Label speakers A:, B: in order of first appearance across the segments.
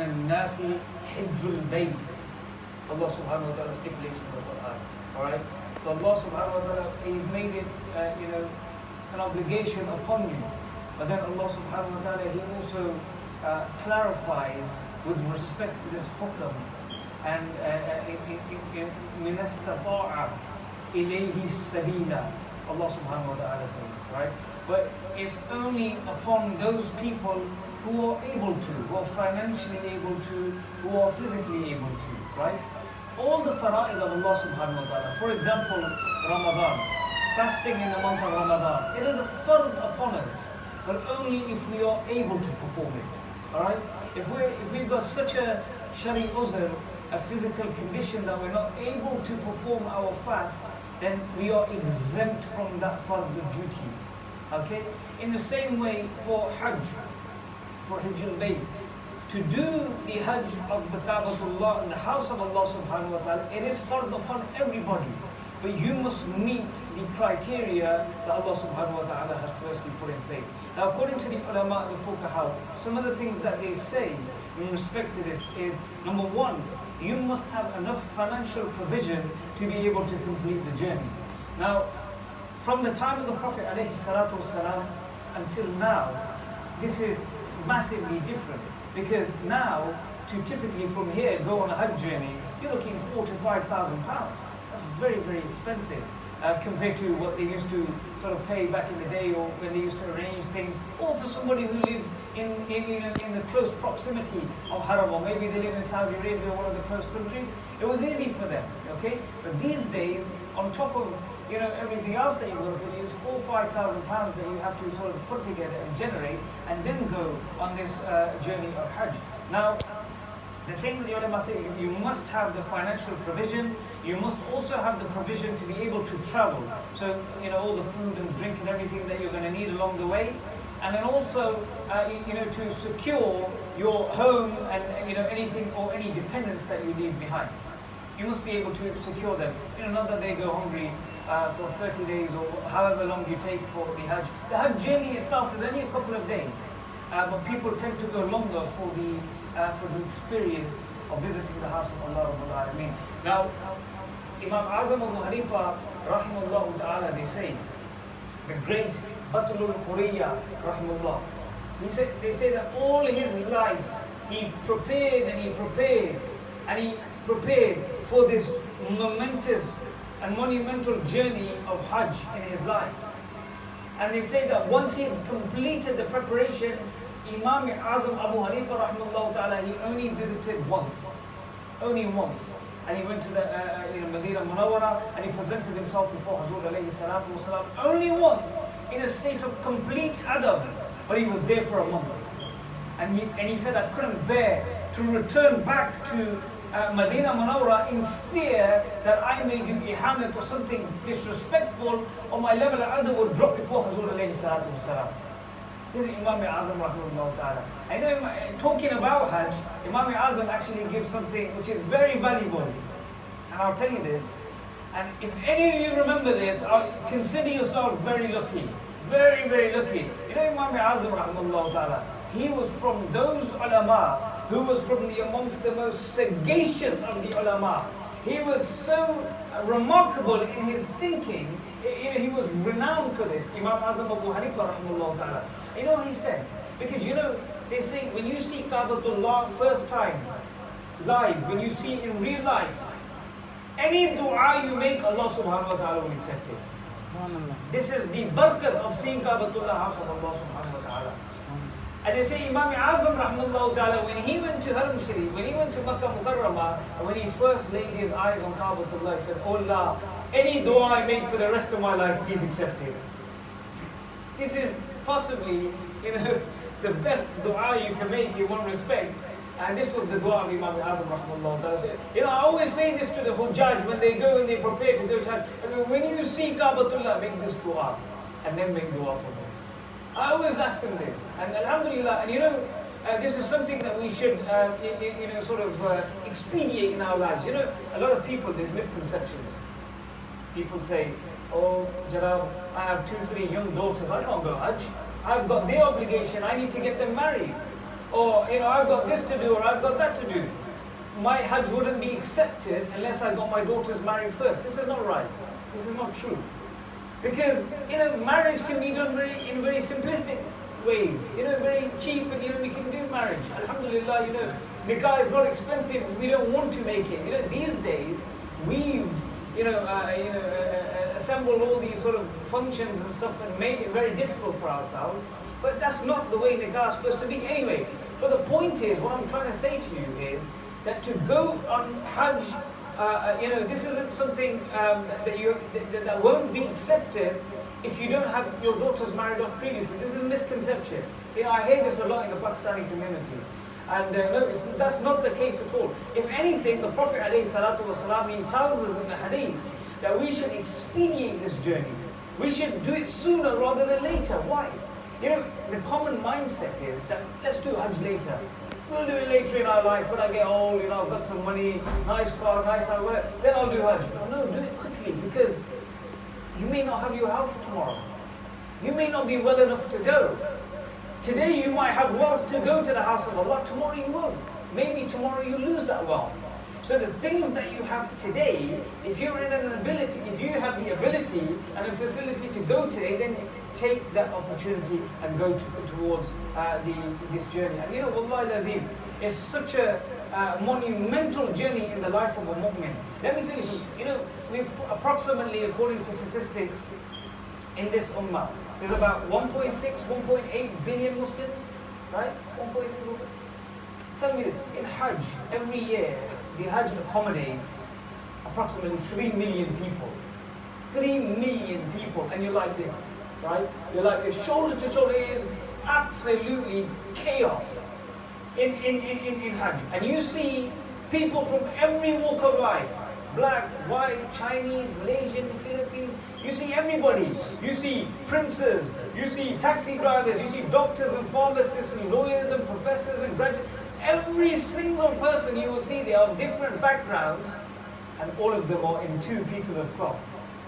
A: وَمِنَ النَّاسِ حِجُّ الْبَيْتِ. Allah subhanahu wa ta'ala stipulates in the Quran. Alright? So Allah subhanahu wa ta'ala, He's made it an obligation upon you. But then Allah subhanahu wa ta'ala, He also clarifies with respect to this hukam. And مِنَ اسْتَطَاعَ إِلَيْهِ السَّبِيلَ, Allah subhanahu wa ta'ala says, right? But it's only upon those people who are able to, who are financially able to, who are physically able to, right? All the fara'id of Allah subhanahu wa ta'ala, for example, Ramadan, fasting in the month of Ramadan, it is a fard upon us, but only if we are able to perform it, alright? If we've got such a shari uzr, a physical condition that we're not able to perform our fasts, then we are exempt from that fard duty. Okay? In the same way for Hajj, for Hajj al-Bayt, to do the Hajj of the Ka'batullah in the house of Allah subhanahu wa ta'ala, it is fard upon everybody. But you must meet the criteria that Allah subhanahu wa ta'ala has firstly put in place. Now according to the ulama, the fuqaha, some of the things that they say in respect to this is, number one, you must have enough financial provision to be able to complete the journey. Now, from the time of the Prophet ﷺ until now, this is massively different. Because now, to typically from here go on a Hajj journey, you're looking at £4,000 to £5,000. That's very, very expensive compared to what they used to sort of pay back in the day, or when they used to arrange things, or for somebody who lives in the close proximity of Haram, or maybe they live in Saudi Arabia, one of the close countries. It was easy for them, okay? But these days, on top of everything else that you work with, it's £4,000 to £5,000 that you have to sort of put together and generate, and then go on this journey of Hajj. Now, the thing the ulama say, you must have the financial provision. You must also have the provision to be able to travel. So, all the food and drink and everything that you're going to need along the way. And then also, to secure your home and, anything or any dependence that you leave behind. You must be able to secure them. Not that they go hungry for 30 days or however long you take for the Hajj. The Hajj journey itself is only a couple of days. But people tend to go longer for the experience of visiting the house of Allah Rabbul Alameen. Now, Imam Azam Abu Hanifa, rahimahullah ta'ala, they say, the great Batlul Huriyya, rahimahullah, they say that all his life, he prepared and he prepared and he prepared for this momentous and monumental journey of Hajj in his life. And they say that once he had completed the preparation, Imam Azam Abu Hanifa rahimahullah ta'ala, he only visited once. Only once. And he went to the Medina Munawwara and he presented himself before Hazur alayhi salatu wasalam only once, in a state of complete adab, but he was there for a month. And he said, I couldn't bear to return back to Medina Munawwara in fear that I may do ihanat or something disrespectful, or my level of adab would drop before Hazur alayhi salatu wasalam. This is Imam Azam rahimahullah ta'ala. I know, talking about Hajj, Imam Azam actually gives something which is very valuable. And I'll tell you this, and if any of you remember this, consider yourself very lucky. Very, very lucky. Imam Azam rahimahullah ta'ala, he was from those ulama who was from amongst the most sagacious of the ulama. He was so remarkable in his thinking. He was renowned for this. Imam Azam Abu Hanifa rahimahullah ta'ala. He said, because they say when you see Ka'batullah first time, live, when you see it in real life, any dua you make, Allah subhanahu wa ta'ala will accept it. This is the barakat of seeing Ka'batullah, house of Allah subhanahu wa ta'ala. And they say Imam Azam rahimahullah ta'ala, when he went to Haram Sharif, when he went to Makkah Mukarramah, and when he first laid his eyes on Ka'batullah, he said, Oh Allah, any dua I make for the rest of my life, please accept it. This is possibly, the best dua you can make in one respect. And this was the dua of Imam Azam rahimahullah. I always say this to the Hujjaj when they go and they prepare to go to Hajj. When you see Ka'batullah, make this dua and then make dua for them. I always ask them this. And alhamdulillah, and this is something that we should sort of expedite in our lives. A lot of people, there's misconceptions. People say, oh, Jarab, I have 2, 3 young daughters, I can't go Hajj. I've got their obligation, I need to get them married. or I've got this to do, or I've got that to do. My Hajj wouldn't be accepted unless I got my daughters married first. This is not right. This is not true. Because marriage can be done in very simplistic ways. Very cheap, and we can do marriage. Alhamdulillah, nikah is not expensive if we don't want to make it. These days we've assembled all these sort of functions and stuff and made it very difficult for ourselves. But that's not the way nikah is supposed to be anyway. But the point is, what I'm trying to say to you is that to go on Hajj, this isn't something that won't be accepted if you don't have your daughters married off previously. This is a misconception. I hear this a lot in the Pakistani communities. And no, that's not the case at all. If anything, the Prophet ﷺ, he tells us in the hadith that we should expedite this journey. We should do it sooner rather than later. Why? The common mindset is that let's do Hajj later. We'll do it later in our life when I get old, I've got some money, nice car, nice house, then I'll do Hajj. No, do it quickly, because you may not have your health tomorrow. You may not be well enough to go. Today you might have wealth to go to the house of Allah, tomorrow you won't. Maybe tomorrow you lose that wealth. So the things that you have today, if you have the ability and a facility to go today, then take that opportunity and go towards this journey. And Wallahi Lazim, it's such a monumental journey in the life of a mu'min. Let me tell you something, we approximately, according to statistics, in this ummah, there's about 1.6, 1.8 billion Muslims, right? 1.6 billion. Tell me this, in Hajj, every year, the Hajj accommodates approximately 3 million people. 3 million people, and you're like this, right? You're like this, shoulder to shoulder. It is absolutely chaos in Hajj. And you see people from every walk of life, black, white, Chinese, Malaysian, Philippines. You see everybody. You see princes, you see taxi drivers, you see doctors and pharmacists and lawyers and professors and graduates. Every single person you will see, they are of different backgrounds, and all of them are in 2 pieces of cloth,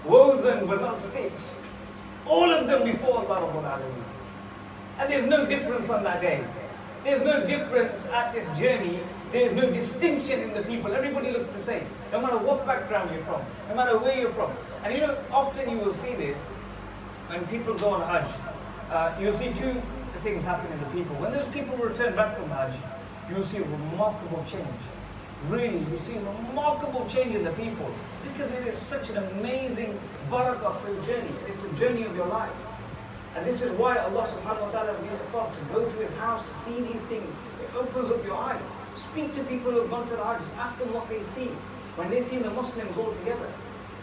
A: woven but not stitched. All of them before Allah Rabbul Alameen. And there's no difference on that day. There's no difference at this journey. There's no distinction in the people. Everybody looks the same, no matter what background you're from, no matter where you're from. And often you will see this when people go on Hajj. You'll see 2 things happen in the people. When those people return back from Hajj, you'll see a remarkable change. Really, you see a remarkable change in the people, because it is such an amazing barakah for your journey. It's the journey of your life. And this is why Allah subhanahu wa ta'ala made it far to go to His house to see these things. It opens up your eyes. Speak to people who have gone to the Hajj. Ask them what they see. When they see the Muslims all together.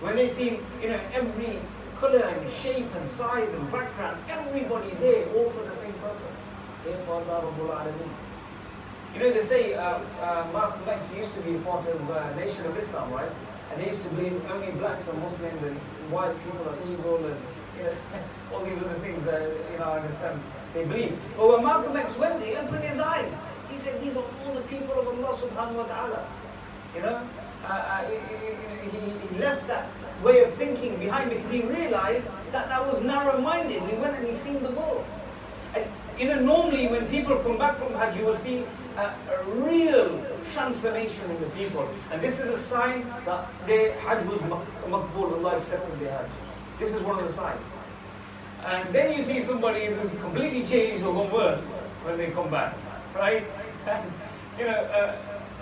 A: When they see, every color and shape and size and background, everybody there, all for the same purpose. Therefore, Allah Rabbul Alameen. They say Malcolm X used to be part of Nation of Islam, right? And they used to believe only blacks are Muslims and white people are evil and all these other things that I understand they believe. But when Malcolm X went, he opened his eyes. He said, these are all the people of Allah subhanahu wa ta'ala. He left that way of thinking behind because he realized that was narrow-minded. He went and he seen the world. And normally when people come back from Hajj, you will see a real transformation in the people. And this is a sign that their Hajj was maqbool, Allah accepted their Hajj. This is one of the signs. And then you see somebody who's completely changed or gone worse when they come back, right? And,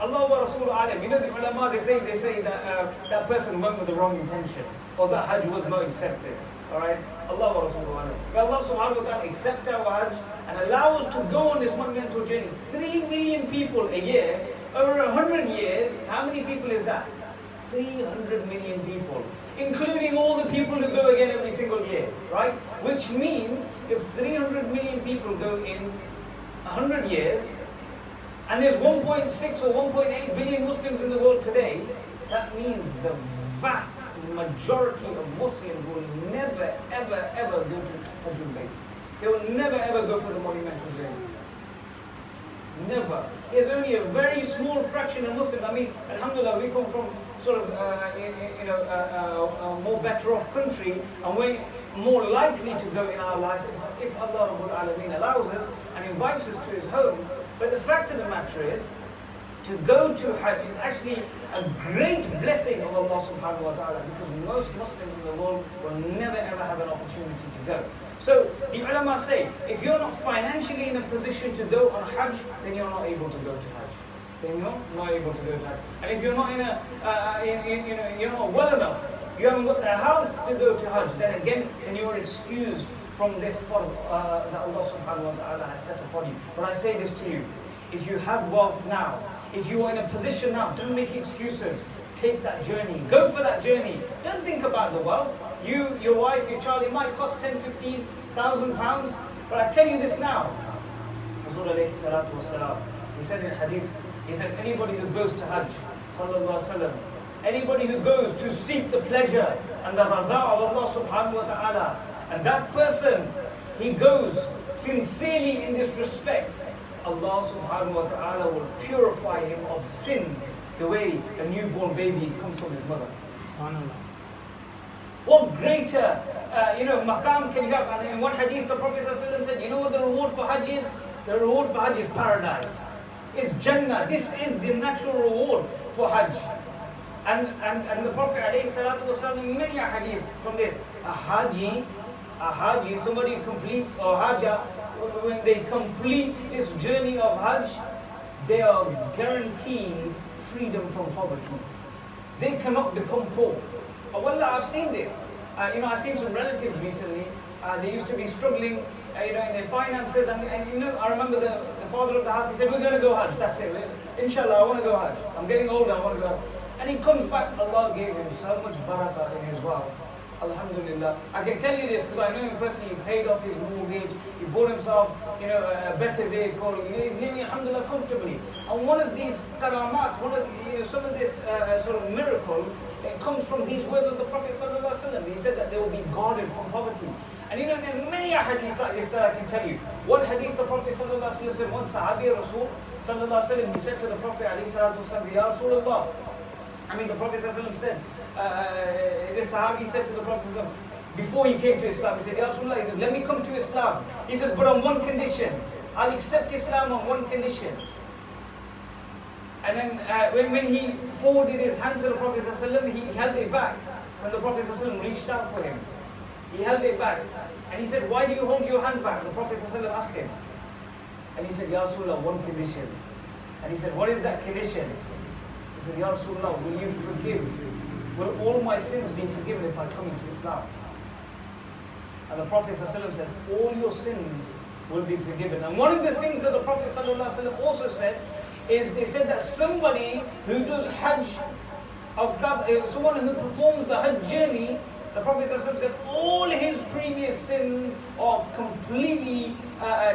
A: Allah wa Rasul alam. The ulama, they say that that person went with the wrong intention, or that Hajj was not accepted. All right, Allah wa Rasul alam. May Allah subhanahu wa ta'ala accept our Hajj and allow us to go on this monumental journey. 3 million people a year, over 100 years. How many people is that? 300 million people, including all the people who go again every single year, right? Which means if 300 million people go in 100 years, and there's 1.6 or 1.8 billion Muslims in the world today, that means the vast majority of Muslims will never, ever, ever go to Hajj Bayt. They will never, ever go for the monumental journey. Never. There's only a very small fraction of Muslims. I mean, alhamdulillah, we come from sort of, a more better off country, and we're more likely to go in our lives if Allah Rabbul Alameen allows us and invites us to His home. But the fact of the matter is, to go to Hajj is actually a great blessing of Allah subhanahu wa ta'ala, because most Muslims in the world will never ever have an opportunity to go. So the ulama say, if you're not financially in a position to go on Hajj, then you're not able to go to Hajj. Then you're not able to go to Hajj. And if you're not you're not well enough, you haven't got the health to go to Hajj, then again, then you're excused from this fard that Allah subhanahu wa ta'ala has set upon you. But I say this to you, if you have wealth now, if you are in a position now, don't make excuses. Take that journey. Go for that journey. Don't think about the wealth. You, your wife, your child, it might cost 10, 15,000 pounds. But I tell you this now. Rasul alayhi salatu wasalam, he said in hadith, he said, anybody who goes to Hajj, sallallahu alaihi wasallam, anybody who goes to seek the pleasure and the raza of Allah subhanahu wa ta'ala, and that person, he goes sincerely in this respect, Allah subhanahu wa ta'ala will purify him of sins the way a newborn baby comes from his mother. What greater, maqam can you have? And in one hadith, the Prophet ﷺ said, you know what the reward for Hajj is? The reward for Hajj is paradise. It's Jannah. This is the natural reward for Hajj. And the Prophet ﷺ, in many hadiths from this, a Haji, somebody who completes, or Hajjah, when they complete this journey of Hajj, they are guaranteed freedom from poverty. They cannot become poor. Oh, wallah, I've seen this. I've seen some relatives recently. They used to be struggling, in their finances. And I remember the father of the house. He said, "We're going to go Hajj. That's it. Inshallah, I want to go Hajj. I'm getting older. I want to go." And he comes back. Allah gave him so much barakah in his wealth. Alhamdulillah. I can tell you this because I know him personally. He paid off his mortgage. He bought himself, a better vehicle. He's living, alhamdulillah, comfortably. And one of these karamat, some of this sort of miracle, it comes from these words of the Prophet sallallahu alaihi wasallam. He said that they will be guarded from poverty. And there's many hadiths like this that I can tell you. One hadith the Prophet sallallahu alaihi wasallam said, one Sahabi Rasul sallallahu alaihi wasallam, he said to the Prophet alayhi salatu wasallam, Ya Rasulullah. The Prophet sallallahu alaihi wasallam said, this Sahabi said to the Prophet ﷺ, before he came to Islam, he said, Ya Rasulullah, he goes, let me come to Islam. He says, but on one condition. I'll accept Islam on one condition. And then when he forwarded his hand to the Prophet ﷺ, he held it back. When the Prophet ﷺ reached out for him, he held it back. And he said, why do you hold your hand back? The Prophet ﷺ asked him. And he said, Ya Rasulullah, one condition. And he said, what is that condition? He said, Ya Rasulullah, will you forgive? Will all my sins be forgiven if I come into Islam? And the Prophet ﷺ said, all your sins will be forgiven. And one of the things that the Prophet ﷺ also said is, they said that somebody who does Hajj, someone who performs the Hajj journey, the Prophet ﷺ said, all his previous sins are completely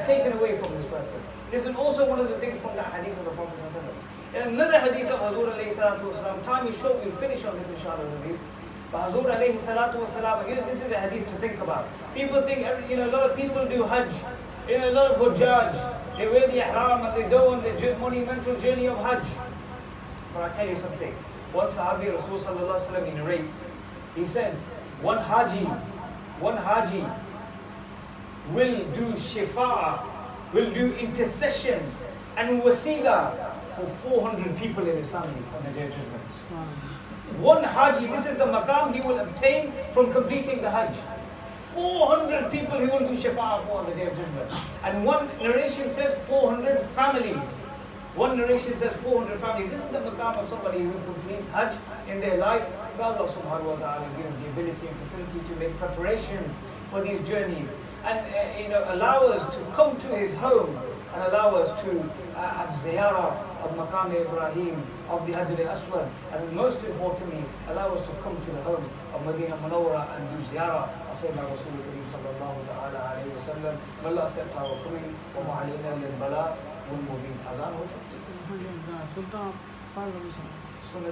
A: taken away from this person. This is also one of the things from the hadith of the Prophet ﷺ. In another hadith of Hazur alayhi salatu wasalam, time is short, we'll finish on this inshallah Aziz. But Hazur alayhi salatu wasalam, again, this is a hadith to think about. People think, a lot of people do Hajj, a lot of Hujjaj, they wear the ihram and they go on the monumental journey of Hajj. But I tell you something, one Sahabi Rasul sallallahu alaihi wasallam narrates, he said, one Haji will do shifa'a, will do intercession and wasila for 400 people in his family on the Day of Judgment. One Haji, this is the maqam he will obtain from completing the Hajj. 400 people he will do shafa'ah for on the Day of Judgment. And one narration says 400 families. One narration says 400 families. This is the maqam of somebody who completes Hajj in their life. Allah subhanahu wa ta'ala gives the ability and facility to make preparations for these journeys. And allow us to come to his home and allow us to have ziyarah of Maqam Ibrahim, of the Hajj al-Aswad, and most importantly, allow us to come to the home of Medina Munawwara and do ziyarah of Sayyidina Rasul Kareem sallallahu ta'ala alayhi wa sallam. May Allah accept our coming, wa ma'alayna lil bala wal mubin. Azan ho chukki.